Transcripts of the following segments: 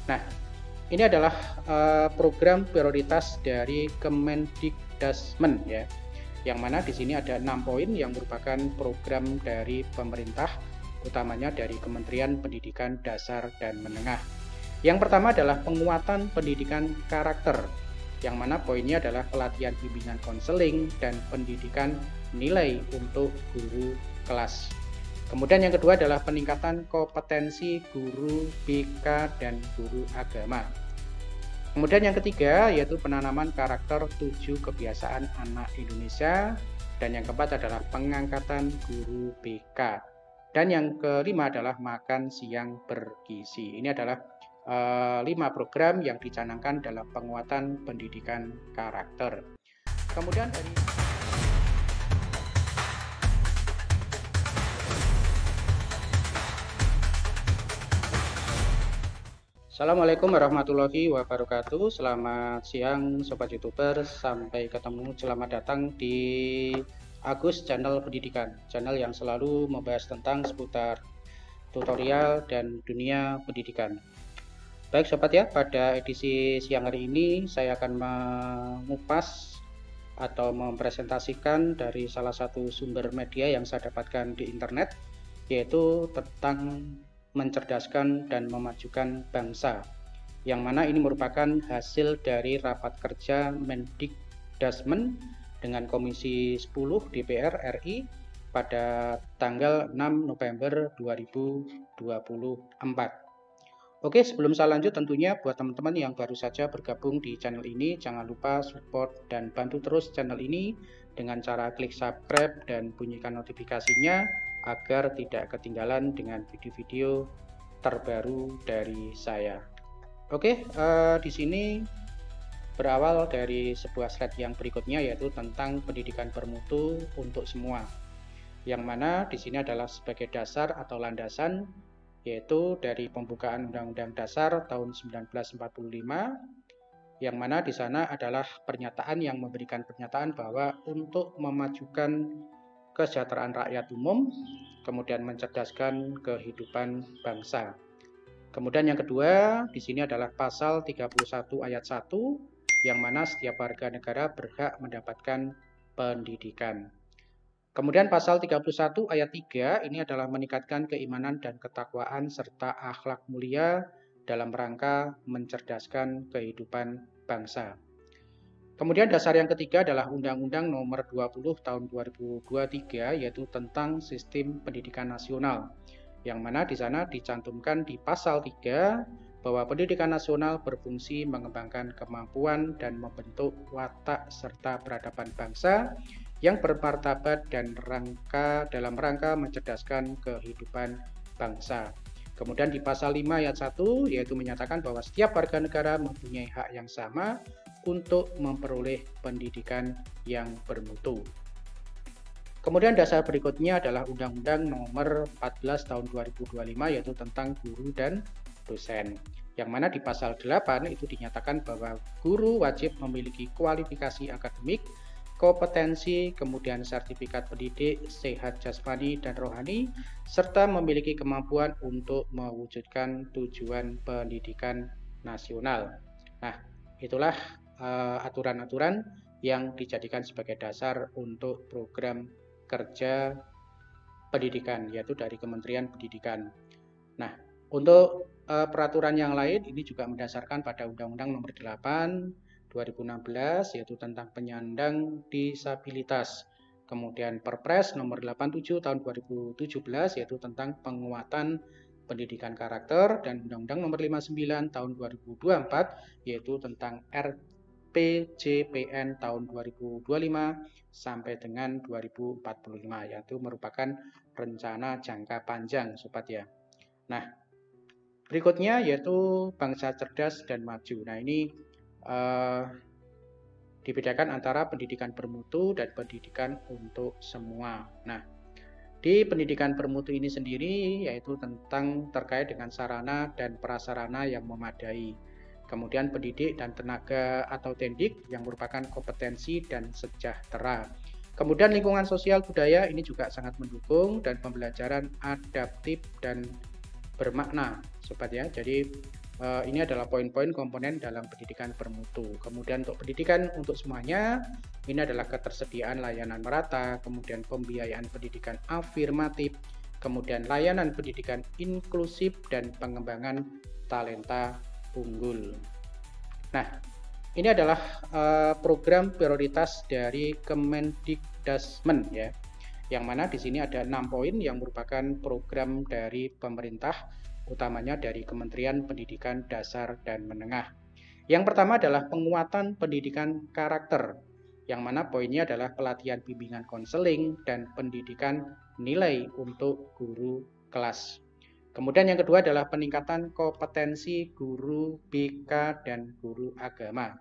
Nah, ini adalah program prioritas dari Kemendikdasmen ya, yang mana di sini ada 6 poin yang merupakan program dari pemerintah, utamanya dari Kementerian Pendidikan Dasar dan Menengah. Yang pertama adalah penguatan pendidikan karakter, yang mana poinnya adalah pelatihan bimbingan konseling dan pendidikan nilai untuk guru kelas. Kemudian yang kedua adalah peningkatan kompetensi guru BK dan guru agama. Kemudian yang ketiga yaitu penanaman karakter 7 kebiasaan anak Indonesia. Dan yang keempat adalah pengangkatan guru BK. Dan yang kelima adalah makan siang bergizi. Ini adalah 5 program yang dicanangkan dalam penguatan pendidikan karakter. Kemudian dari Assalamualaikum warahmatullahi wabarakatuh. Selamat siang Sobat YouTuber. Sampai ketemu, selamat datang di Agus Channel Pendidikan, channel yang selalu membahas tentang seputar tutorial dan dunia pendidikan. Baik Sobat ya, pada edisi siang hari ini saya akan mengupas atau mempresentasikan dari salah satu sumber media yang saya dapatkan di internet, yaitu tentang mencerdaskan dan memajukan bangsa, yang mana ini merupakan hasil dari rapat kerja Mendikdasmen dengan Komisi 10 DPR RI pada tanggal 6 November 2024. Oke, sebelum saya lanjut, tentunya buat teman-teman yang baru saja bergabung di channel ini, jangan lupa support dan bantu terus channel ini dengan cara klik subscribe dan bunyikan notifikasinya agar tidak ketinggalan dengan video-video terbaru dari saya. Oke, di sini berawal dari sebuah slide yang berikutnya, yaitu tentang pendidikan bermutu untuk semua, yang mana di sini adalah sebagai dasar atau landasan, yaitu dari pembukaan Undang-Undang Dasar tahun 1945, yang mana di sana adalah pernyataan yang memberikan pernyataan bahwa untuk memajukan kesejahteraan rakyat umum, kemudian mencerdaskan kehidupan bangsa. Kemudian yang kedua, di sini adalah pasal 31 ayat 1, yang mana setiap warga negara berhak mendapatkan pendidikan. Kemudian pasal 31 ayat 3 ini adalah meningkatkan keimanan dan ketakwaan serta akhlak mulia dalam rangka mencerdaskan kehidupan bangsa. Kemudian dasar yang ketiga adalah Undang-Undang Nomor 20 Tahun 2023, yaitu tentang Sistem Pendidikan Nasional, yang mana di sana dicantumkan di pasal 3 bahwa pendidikan nasional berfungsi mengembangkan kemampuan dan membentuk watak serta peradaban bangsa yang bermartabat dan dalam rangka mencerdaskan kehidupan bangsa. Kemudian di pasal 5 ayat 1 yaitu menyatakan bahwa setiap warga negara mempunyai hak yang sama untuk memperoleh pendidikan yang bermutu. Kemudian dasar berikutnya adalah Undang-Undang Nomor 14 Tahun 2025, yaitu tentang guru dan dosen, yang mana di pasal 8 itu dinyatakan bahwa guru wajib memiliki kualifikasi akademik, kompetensi, kemudian sertifikat pendidik, sehat jasmani dan rohani, serta memiliki kemampuan untuk mewujudkan tujuan pendidikan nasional. Nah, itulah aturan-aturan yang dijadikan sebagai dasar untuk program kerja pendidikan, yaitu dari Kementerian Pendidikan. Nah, untuk peraturan yang lain ini juga mendasarkan pada Undang-Undang Nomor 8 2016, yaitu tentang penyandang disabilitas. Kemudian Perpres Nomor 87 Tahun 2017, yaitu tentang penguatan pendidikan karakter, dan Undang-Undang Nomor 59 Tahun 2024, yaitu tentang RPJPN tahun 2025 sampai dengan 2045, yaitu merupakan rencana jangka panjang Sobat ya. Nah, berikutnya yaitu bangsa cerdas dan maju. Nah, ini dibedakan antara pendidikan bermutu dan pendidikan untuk semua. Nah, di pendidikan bermutu ini sendiri yaitu tentang terkait dengan sarana dan prasarana yang memadai. Kemudian pendidik dan tenaga atau tendik yang merupakan kompetensi dan sejahtera. Kemudian lingkungan sosial budaya ini juga sangat mendukung, dan pembelajaran adaptif dan bermakna Sobat ya. Jadi Ini adalah poin-poin komponen dalam pendidikan bermutu. Kemudian untuk pendidikan untuk semuanya, ini adalah ketersediaan layanan merata, kemudian pembiayaan pendidikan afirmatif, kemudian layanan pendidikan inklusif, dan pengembangan talenta unggul. Nah, ini adalah program prioritas dari Kemendikdasmen ya, yang mana di sini ada 6 poin yang merupakan program dari pemerintah, utamanya dari Kementerian Pendidikan Dasar dan Menengah. Yang pertama adalah penguatan pendidikan karakter, yang mana poinnya adalah pelatihan bimbingan konseling dan pendidikan nilai untuk guru kelas. Kemudian yang kedua adalah peningkatan kompetensi guru BK dan guru agama.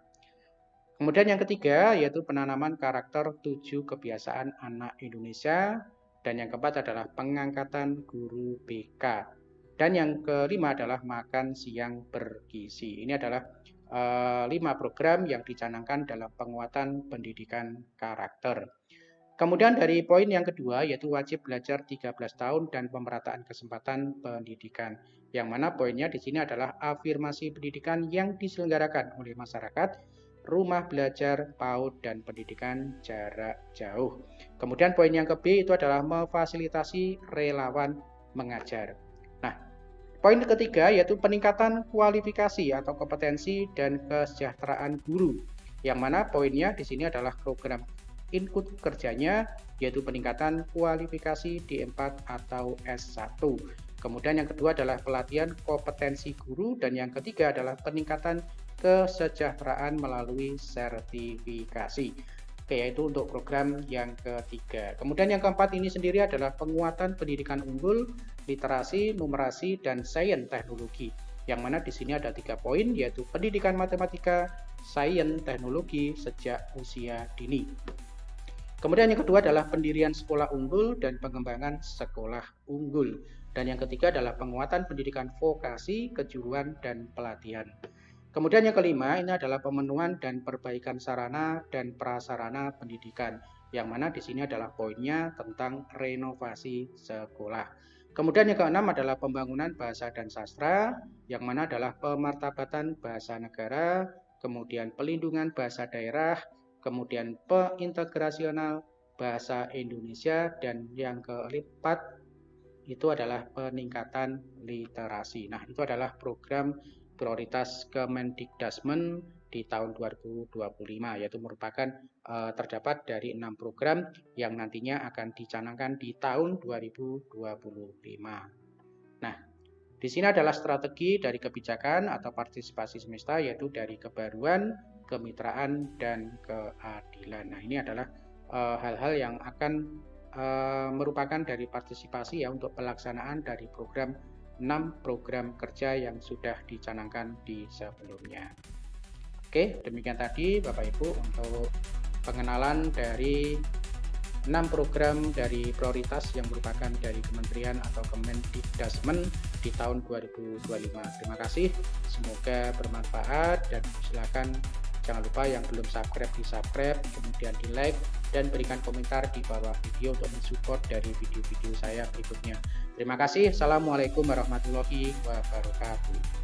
Kemudian yang ketiga yaitu penanaman karakter 7 kebiasaan anak Indonesia, dan yang keempat adalah pengangkatan guru BK. Dan yang kelima adalah makan siang bergizi. Ini adalah 5 program yang dicanangkan dalam penguatan pendidikan karakter. Kemudian dari poin yang kedua yaitu wajib belajar 13 tahun dan pemerataan kesempatan pendidikan. Yang mana poinnya di sini adalah afirmasi pendidikan yang diselenggarakan oleh masyarakat, rumah belajar, PAUD, dan pendidikan jarak jauh. Kemudian poin yang ke-B itu adalah memfasilitasi relawan mengajar. Nah, poin ketiga yaitu peningkatan kualifikasi atau kompetensi dan kesejahteraan guru. Yang mana poinnya di sini adalah program input kerjanya yaitu peningkatan kualifikasi D4 atau S1. Kemudian yang kedua adalah pelatihan kompetensi guru, dan yang ketiga adalah peningkatan kesejahteraan melalui sertifikasi. Oke, yaitu untuk program yang ketiga. Kemudian yang keempat ini sendiri adalah penguatan pendidikan unggul, literasi, numerasi, dan sains teknologi. Yang mana di sini ada 3 poin yaitu pendidikan matematika, sains, teknologi sejak usia dini. Kemudian yang kedua adalah pendirian sekolah unggul dan pengembangan sekolah unggul. Dan yang ketiga adalah penguatan pendidikan vokasi, kejuruan, dan pelatihan. Kemudian yang kelima ini adalah pemenuhan dan perbaikan sarana dan prasarana pendidikan. Yang mana di sini adalah poinnya tentang renovasi sekolah. Kemudian yang keenam adalah pembangunan bahasa dan sastra, yang mana adalah pemartabatan bahasa negara, kemudian pelindungan bahasa daerah, kemudian peintegrasional bahasa Indonesia, dan yang keempat itu adalah peningkatan literasi. Nah, itu adalah program prioritas Kemendikdasmen di tahun 2025, yaitu merupakan terdapat dari 6 program yang nantinya akan dicanangkan di tahun 2025. Nah, di sini adalah strategi dari kebijakan atau partisipasi semesta, yaitu dari kebaruan, kemitraan, dan keadilan. Nah, ini adalah hal-hal yang akan merupakan dari partisipasi ya untuk pelaksanaan dari program 6 program kerja yang sudah dicanangkan di sebelumnya. Oke, demikian tadi Bapak Ibu untuk pengenalan dari 6 program dari prioritas yang merupakan dari Kementerian atau Kemendikdasmen di tahun 2025. Terima kasih, semoga bermanfaat, dan silakan jangan lupa yang belum subscribe di subscribe, kemudian di like, dan berikan komentar di bawah video untuk mensupport dari video-video saya berikutnya. Terima kasih. Assalamualaikum warahmatullahi wabarakatuh.